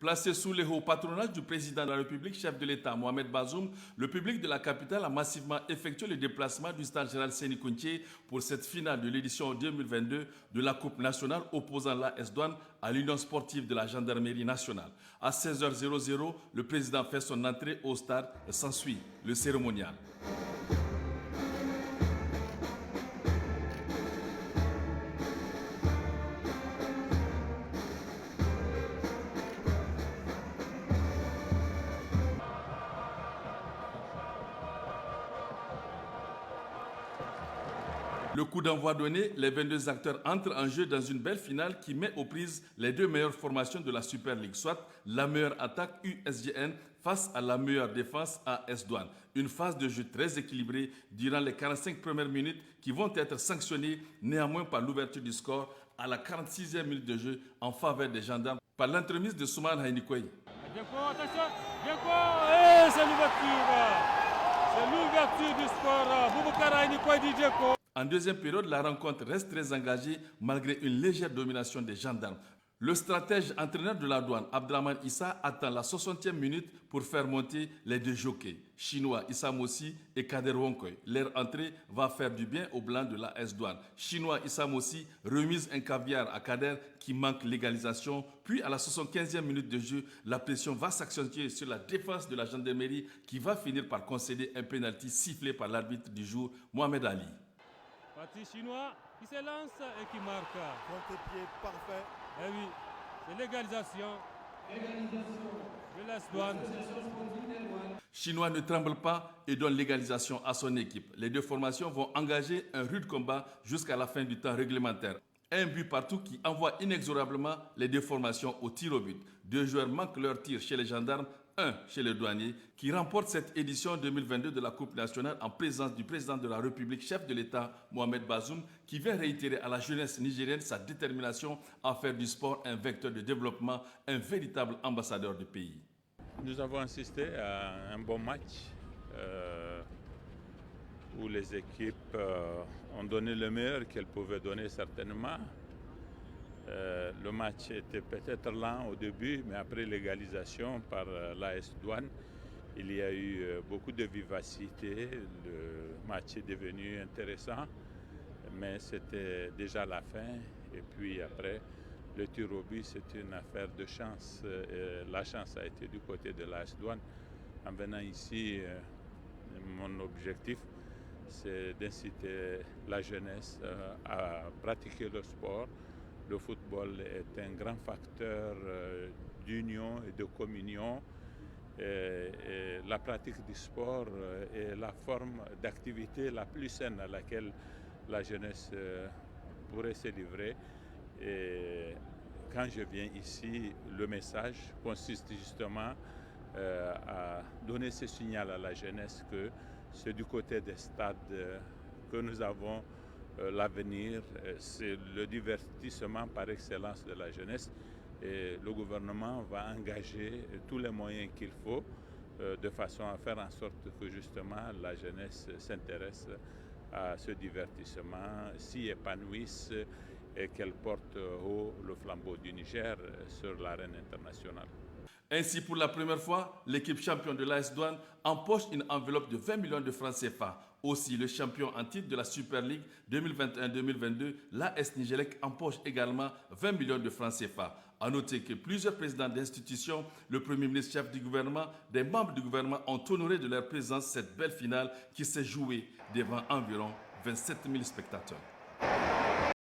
Placé sous le haut patronage du président de la République, chef de l'État Mohamed Bazoum, le public de la capitale a massivement effectué le déplacement du stade général Séni Kountché pour cette finale de l'édition 2022 de la Coupe nationale opposant l'AS Douanes à l'Union sportive de la Gendarmerie nationale. À 16h00, le président fait son entrée au stade et s'ensuit le cérémonial. Le coup d'envoi donné, les 22 acteurs entrent en jeu dans une belle finale qui met aux prises les deux meilleures formations de la Super League, soit la meilleure attaque USGN face à la meilleure défense AS Douanes. Une phase de jeu très équilibrée durant les 45 premières minutes qui vont être sanctionnées néanmoins par l'ouverture du score à la 46e minute de jeu en faveur des gendarmes par l'entremise de Soumane Haïnikoy. Attention, c'est l'ouverture. C'est l'ouverture du score. Boubacar Haïnikoy Djeko. En deuxième période, la rencontre reste très engagée malgré une légère domination des gendarmes. Le stratège entraîneur de la Douane, Abdraman Issa, attend la 60e minute pour faire monter les deux jockeys, chinois Issa Mossi et Kader Wonkoy. Leur entrée va faire du bien au blanc de la AS Douane. Chinois Issa Mossi remise un caviar à Kader qui manque l'égalisation. Puis à la 75e minute de jeu, la pression va s'accentuer sur la défense de la gendarmerie qui va finir par concéder un pénalty sifflé par l'arbitre du jour, Mohamed Ali. Parti chinois qui se lance et qui marque. Contre-pied parfait. Eh oui, c'est l'égalisation de l'AS Douanes. Chinois ne tremble pas et donne l'égalisation à son équipe. Les deux formations vont engager un rude combat jusqu'à la fin du temps réglementaire. Un but partout qui envoie inexorablement les deux formations au tir au but. Deux joueurs manquent leur tir chez les gendarmes, un chez les douaniers, qui remporte cette édition 2022 de la Coupe nationale en présence du président de la République, chef de l'État, Mohamed Bazoum, qui vient réitérer à la jeunesse nigérienne sa détermination à faire du sport un vecteur de développement, un véritable ambassadeur du pays. Nous avons assisté à un bon match où les équipes ont donné le meilleur qu'elles pouvaient donner certainement. Le match était peut-être lent au début, mais après l'égalisation par l'AS Douanes, il y a eu beaucoup de vivacité. Le match est devenu intéressant, mais c'était déjà la fin. Et puis après, le tir au but, c'est une affaire de chance. La chance a été du côté de l'AS Douanes. En venant ici, mon objectif, c'est d'inciter la jeunesse à pratiquer le sport. Le football est un grand facteur d'union et de communion. Et la pratique du sport est la forme d'activité la plus saine à laquelle la jeunesse pourrait se livrer. Et quand je viens ici, le message consiste justement à donner ce signal à la jeunesse que c'est du côté des stades que nous avons l'avenir. C'est le divertissement par excellence de la jeunesse et le gouvernement va engager tous les moyens qu'il faut de façon à faire en sorte que justement la jeunesse s'intéresse à ce divertissement, s'y épanouisse et qu'elle porte haut le flambeau du Niger sur l'arène internationale. Ainsi, pour la première fois, l'équipe championne de l'AS Douanes empoche une enveloppe de 20 millions de francs CFA. Aussi, le champion en titre de la Super League 2021-2022, l'AS Nigelec empoche également 20 millions de francs CFA. A noter que plusieurs présidents d'institutions, le Premier ministre, chef du gouvernement, des membres du gouvernement ont honoré de leur présence cette belle finale qui s'est jouée devant environ 27 000 spectateurs.